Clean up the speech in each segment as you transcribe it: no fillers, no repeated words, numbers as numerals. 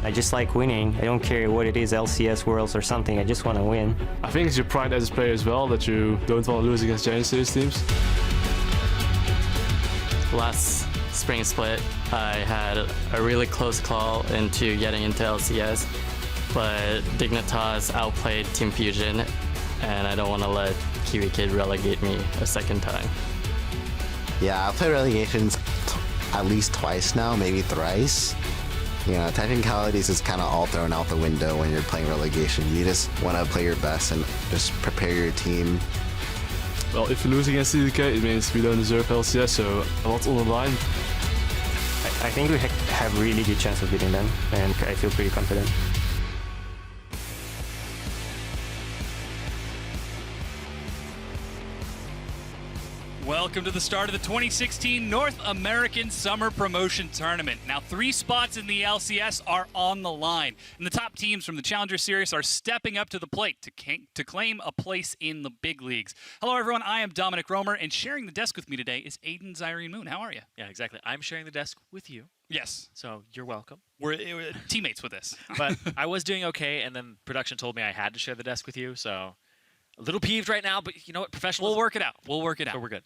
I just like winning. I don't care what it is, LCS, Worlds or something. I just want to win. I think it's your pride as a player as well that you don't want to lose against Challenger Series teams. Last spring split, I had a really close call into getting into LCS, but Dignitas outplayed Team Fusion, and I don't want to let Kiwi Kid relegate me a second time. Yeah, I've played relegations at least twice now, maybe thrice. You know, technicalities is kind of all thrown out the window when you're playing relegation. You just want to play your best and just prepare your team. Well, if you lose against TDK, it means we don't deserve LCS, so a lot on the line. I think we have really good chance of beating them, and I feel pretty confident. Welcome to the start of the 2016 North American Summer Promotion Tournament. Now, 3 spots in the LCS are on the line, and the top teams from the Challenger Series are stepping up to the plate to claim a place in the big leagues. Hello, everyone. I am Dominic Romer, and sharing the desk with me today is Aiden Zyrene Moon. How are you? Yeah, exactly. I'm sharing the desk with you. Yes. So you're welcome. We're teammates with this. But I was doing okay, and then production told me I had to share the desk with you, so... A little peeved right now, but you know what? Professionals. We'll work it out. We'll work it out. So we're good.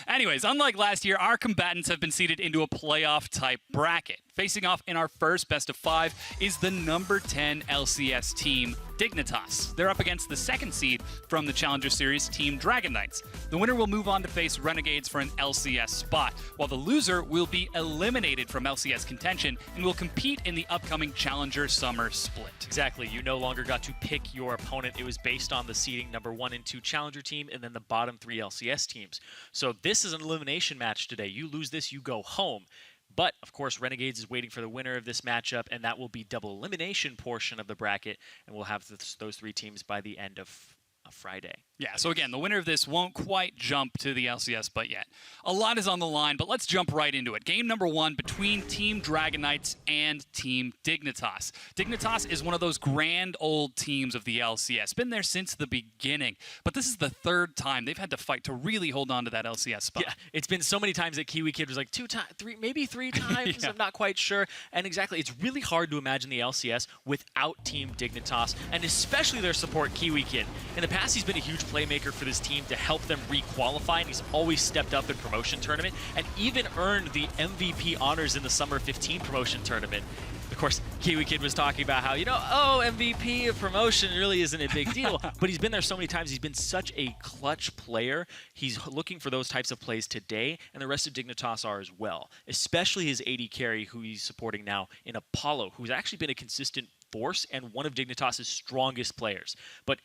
Anyways, unlike last year, our combatants have been seeded into a playoff-type bracket. Facing off in our first best-of-5 is the number 10 LCS team, Dignitas. They're up against the 2nd seed from the Challenger Series, Team Dragon Knights. The winner will move on to face Renegades for an LCS spot, while the loser will be eliminated from LCS contention and will compete in the upcoming Challenger Summer Split. Exactly. You no longer got to pick your opponent. It was based on the seeding number 1 and 2 Challenger team and then the bottom 3 LCS teams. So this is an elimination match today. You lose this, you go home. But, of course, Renegades is waiting for the winner of this matchup, and that will be double elimination portion of the bracket, and we'll have those 3 teams by the end of Friday. Yeah, so again, the winner of this won't quite jump to the LCS but yet. A lot is on the line, but let's jump right into it. Game number 1 between Team Dragon Knights and Team Dignitas. Dignitas is one of those grand old teams of the LCS. Been there since the beginning, but this is the 3rd time they've had to fight to really hold on to that LCS spot. Yeah, it's been so many times that Kiwi Kid was like 2 times, 3, maybe 3 times. Yeah. I'm not quite sure. And exactly, it's really hard to imagine the LCS without Team Dignitas, and especially their support, Kiwi Kid. In the past, he's been a huge playmaker for this team to help them re-qualify, and he's always stepped up in promotion tournament and even earned the MVP honors in the Summer 15 promotion tournament. Of course, Kiwi Kid was talking about how, MVP of promotion really isn't a big deal, but he's been there so many times. He's been such a clutch player. He's looking for those types of plays today, and the rest of Dignitas are as well, especially his AD carry, who he's supporting now in Apollo, who's actually been a consistent force and one of Dignitas' strongest players. But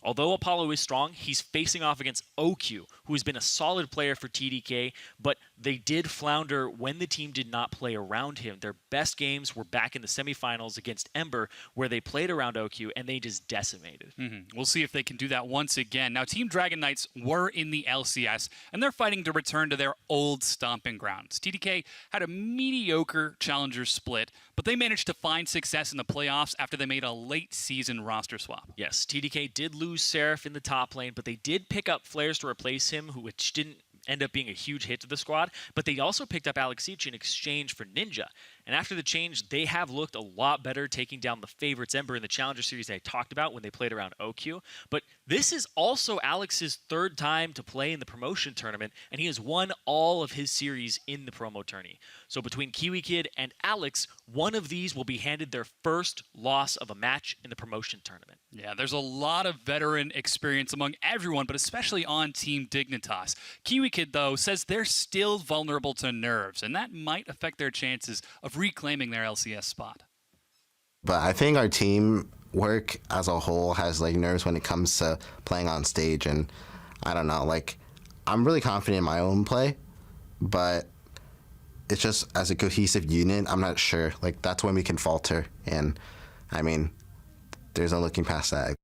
although Apollo is strong, he's facing off against OQ, who has been a solid player for TDK, but they did flounder when the team did not play around him. Their best games were back in the semifinals against Ember, where they played around OQ, and they just decimated. We'll see if they can do that once again. Now, Team Dragon Knights were in the LCS, and they're fighting to return to their old stomping grounds. TDK had a mediocre Challenger split, but they managed to find success in the playoffs after they made a late-season roster swap. Yes, TDK did lose Seraph in the top lane, but they did pick up Flares to replace him, which didn't end up being a huge hit to the squad, but they also picked up Alex Siege in exchange for Ninja. And after the change, they have looked a lot better, taking down the favorites Ember in the Challenger Series I talked about when they played around OQ. But this is also Alex's 3rd time to play in the promotion tournament, and he has won all of his series in the promo tourney. So between Kiwi Kid and Alex, one of these will be handed their first loss of a match in the promotion tournament. Yeah, there's a lot of veteran experience among everyone, but especially on Team Dignitas. Kiwi Kid, though, says they're still vulnerable to nerves, and that might affect their chances of reclaiming their LCS spot. But I think our team work as a whole has nerves when it comes to playing on stage, and I don't know, I'm really confident in my own play, but it's just as a cohesive unit, I'm not sure. That's when we can falter, and I mean, there's no looking past that.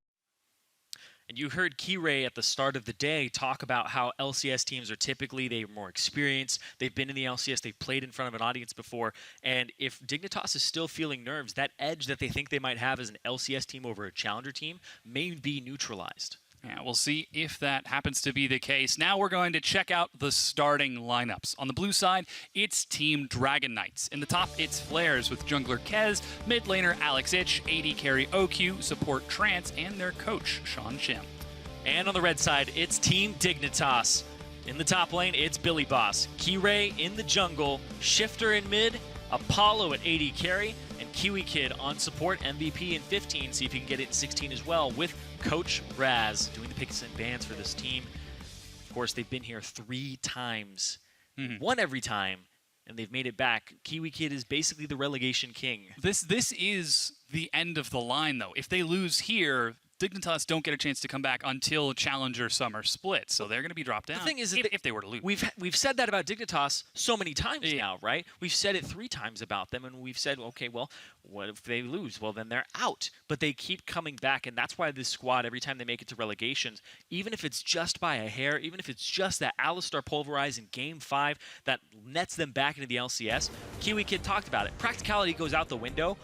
And you heard Kirei at the start of the day talk about how LCS teams are typically, they're more experienced, they've been in the LCS, they've played in front of an audience before, and if Dignitas is still feeling nerves, that edge that they think they might have as an LCS team over a Challenger team may be neutralized. Yeah, we'll see if that happens to be the case. Now we're going to check out the starting lineups. On the blue side, it's Team Dragon Knights. In the top, it's Flares with jungler Kez, mid laner Alex Ich, AD carry OQ, support Trance, and their coach, Sean Shim. And on the red side, it's Team Dignitas. In the top lane, it's Billy Boss, Kirei in the jungle, Shifter in mid, Apollo at AD carry, and Kiwi Kid on support, MVP in 15, see if he can get it in 16 as well, with Coach Raz doing the picks and bans for this team. Of course, they've been here 3 times, won every time, and they've made it back. Kiwi Kid is basically the relegation king. This is the end of the line, though. If they lose here, Dignitas don't get a chance to come back until Challenger Summer split, so they're going to be dropped down. The thing is, if they were to lose. We've said that about Dignitas so many times now, right? We've said it 3 times about them, and we've said, okay, well, what if they lose? Well, then they're out. But they keep coming back, and that's why this squad, every time they make it to relegations, even if it's just by a hair, even if it's just that Alistar pulverize in Game 5 that nets them back into the LCS, Kiwi Kid talked about it. Practicality goes out the window.